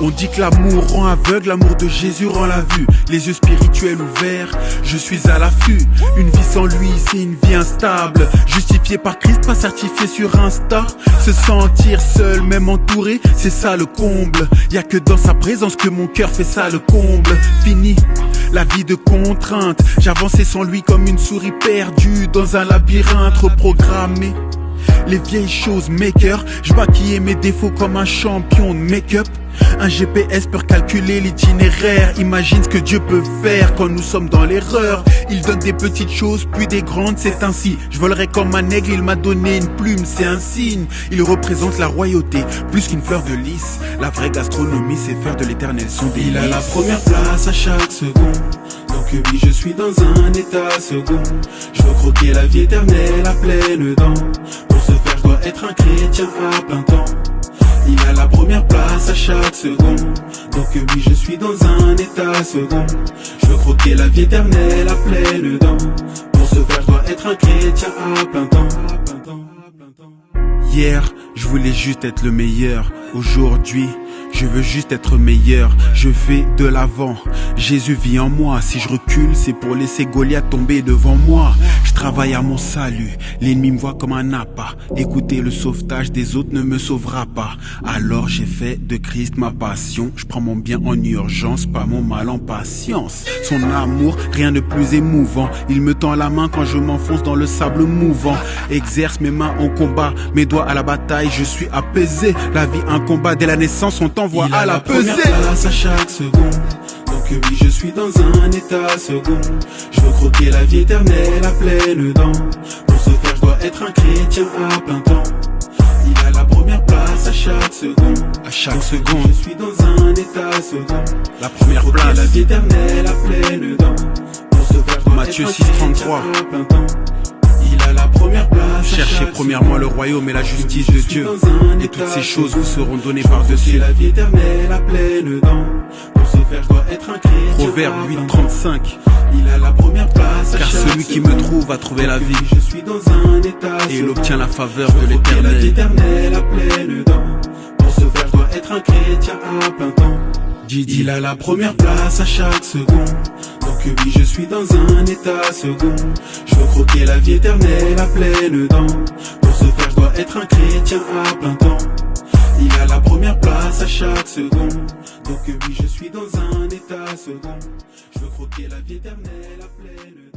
On dit que l'amour rend aveugle, l'amour de Jésus rend la vue. Les yeux spirituels ouverts, je suis à l'affût. Une vie sans lui, c'est une vie instable. Justifié par Christ, pas certifié sur Insta. Se sentir seul, même entouré, c'est ça le comble. Y'a que dans sa présence que mon cœur fait ça le comble. Fini la vie de contrainte, j'avançais sans lui comme une souris perdue dans un labyrinthe reprogrammé. Les vieilles choses maker, je maquillais mes défauts comme un champion de make-up. Un GPS peut calculer l'itinéraire. Imagine ce que Dieu peut faire quand nous sommes dans l'erreur. Il donne des petites choses puis des grandes, c'est ainsi. Je volerai comme un aigle, il m'a donné une plume, c'est un signe. Il représente la royauté, plus qu'une fleur de lys. La vraie gastronomie, c'est faire de l'éternel son délice. Il a la première place à chaque seconde. Donc oui, je suis dans un état second. Je veux croquer la vie éternelle à pleines dents. Pour ce faire, je dois être un chrétien à plein temps. Il a la première place à chaque seconde. Donc oui, je suis dans un état second. Je veux croquer la vie éternelle à pleines dents. Pour ce faire, je dois être un chrétien à plein temps. Hier, je voulais juste être le meilleur. Aujourd'hui, je veux juste être meilleur. Je vais de l'avant, Jésus vit en moi. Si je recule, c'est pour laisser Goliath tomber devant moi. Je travaille à mon salut, l'ennemi me voit comme un appât. Écoutez, le sauvetage des autres ne me sauvera pas. Alors j'ai fait de Christ ma passion. Je prends mon bien en urgence, pas mon mal en patience. Son amour, rien de plus émouvant. Il me tend la main quand je m'enfonce dans le sable mouvant. Exerce mes mains en combat, mes doigts à la bataille, je suis apaisé. La vie un combat, dès la naissance on t'envoie à la pesée. Il a la première place à chaque seconde. Donc oui, je suis dans un état second. Je veux croquer la vie éternelle à pleines dents. Pour ce faire, je dois être un chrétien à plein temps. Il a la première place à chaque seconde. À chaque seconde, je suis dans un état second. La première je veux place. la vie éternelle à pleines dents. Pour ce faire, je dois Matthieu être un chrétien 6,33. à plein temps. Il a la première place. Cherchez premièrement le royaume et la justice de Dieu, et toutes ces choses vous seront données par-dessus. La vie éternelle à pleines dents. Pour ce faire, je dois être un chrétien. Proverbe 8,35. Il a la première place. Car celui qui me trouve va trouver la vie, je suis dans un état et il obtient la faveur de la vie l'Éternel. éternelle à pleines dents. Pour ce faire, je dois être un chrétien à plein temps. Didi. Il a la première place à chaque seconde. Donc oui, je suis dans un état second. Je veux croquer la vie éternelle à pleines dents. Pour ce faire, je dois être un chrétien à plein temps. Il a la première place à chaque seconde. Donc oui, je suis dans un état second. Je veux croquer la vie éternelle à pleines dents.